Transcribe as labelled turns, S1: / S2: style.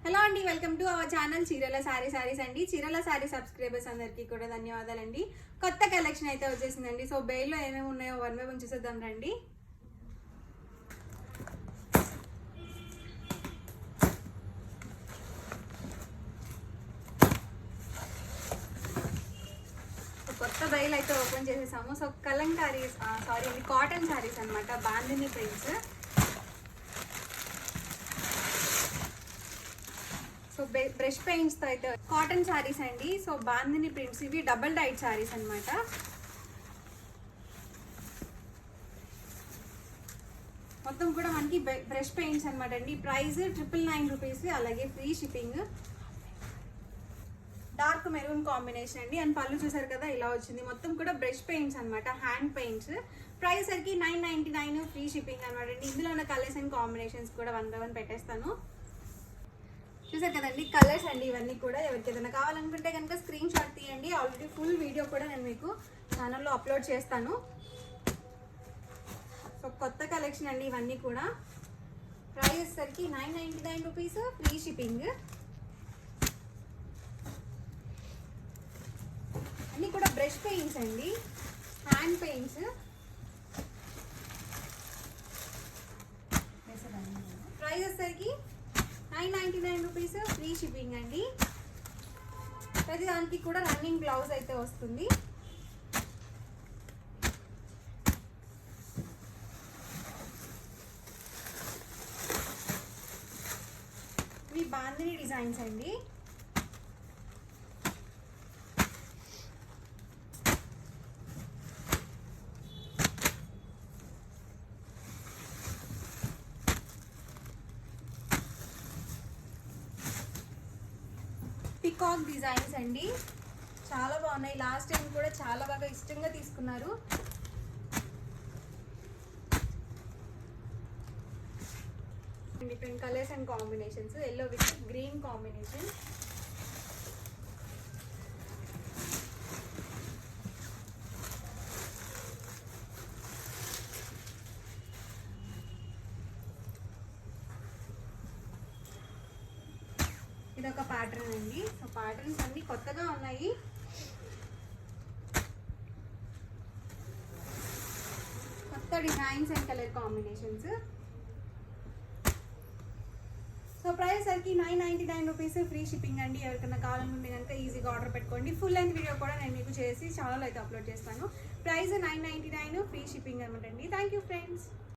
S1: Hello అండి, welcome to our channel చీరల సారీస్ అండి. చీరల సారీ సబ్స్క్రైబర్స్ అందరికీ కూడా ధన్యవాదాలండి. కొత్త కలెక్షన్ అయితే వచ్చేసిందండి. సో బెయిల్లో ఏమేమి ఉన్నాయో వన్ బై వన్ చూసేద్దాం రండి. కొత్త బెయిల్ అయితే ఓపెన్ చేసేసాము. సో కలంకారీ కాటన్ సారీస్ అనమాట, bandhani prints. So brush paints తో అయితే కాటన్ శారీస్ అండి. సో బాందిని ప్రింట్స్, ఇవి డబుల్ డైట్ శారీస్ అనమాట. మొత్తం కూడా మనకి బ్రష్ పెయింట్స్ అనమాట అండి. ప్రైస్ 999 రూపీస్, అలాగే free shipping. Dark maroon combination అండి. అండ్ పళ్ళు చూసారు కదా, ఇలా వచ్చింది. మొత్తం కూడా బ్రష్ పెయింట్స్ అనమాట, హ్యాండ్ పెయింట్స్. ప్రైస్ సరికి 999, ఫ్రీ షిప్పింగ్ అనమాట అండి. ఇందులో ఉన్న కలర్స్ అండ్ కాంబినేషన్స్ కూడా వన్ బై వన్ పెట్టేస్తాను. చూసారు కదండి, కలర్స్ అండి ఇవన్నీ కూడా. ఎవరికి ఏదైనా కావాలనుకుంటే కనుక స్క్రీన్ షాట్ తీయండి. ఆల్రెడీ ఫుల్ వీడియో కూడా నేను మీకు ఛానల్లో అప్లోడ్ చేస్తాను. సో కొత్త కలెక్షన్ అండి ఇవన్నీ కూడా. ప్రైస్ సరికి 999 రూపీస్, ఫ్రీ షిప్పింగ్. అన్నీ కూడా బ్రష్ పెయింట్స్ అండి, హ్యాండ్ పెయింట్స్. ప్రైస్ సరికి 999 రూపీస్, ఫ్రీ షిప్పింగ్ అండి. ప్రతి దానికి కూడా రన్నింగ్ బ్లౌజ్ అయితే వస్తుంది. ఇవి బాందిని డిజైన్స్ అండి. పికాక్ డిజైన్స్ అండి, చాలా బాగున్నాయి. లాస్ట్ టైం కూడా చాలా బాగా ఇష్టంగా తీసుకున్నారు. Different colours and combinations, yellow with green combination. ఇది ఒక ప్యాటర్న్ అండి. సో ప్యాటర్న్స్ అన్ని కొత్తగా ఉన్నాయి. కొత్త designs and colour combinations. So price సరికి 999 రూపీస్, ఫ్రీ షిప్పింగ్ అండి. ఎవరికైనా కావాలనుకుంటే కనుక ఈజీగా ఆర్డర్ పెట్టుకోండి. ఫుల్ లెంత్ వీడియో కూడా నేను మీకు చేసి ఛానల్ అయితే అప్లోడ్ చేస్తాను. ప్రైస్ 999, ఫ్రీ షిప్పింగ్ అనమాట అండి. Thank you friends.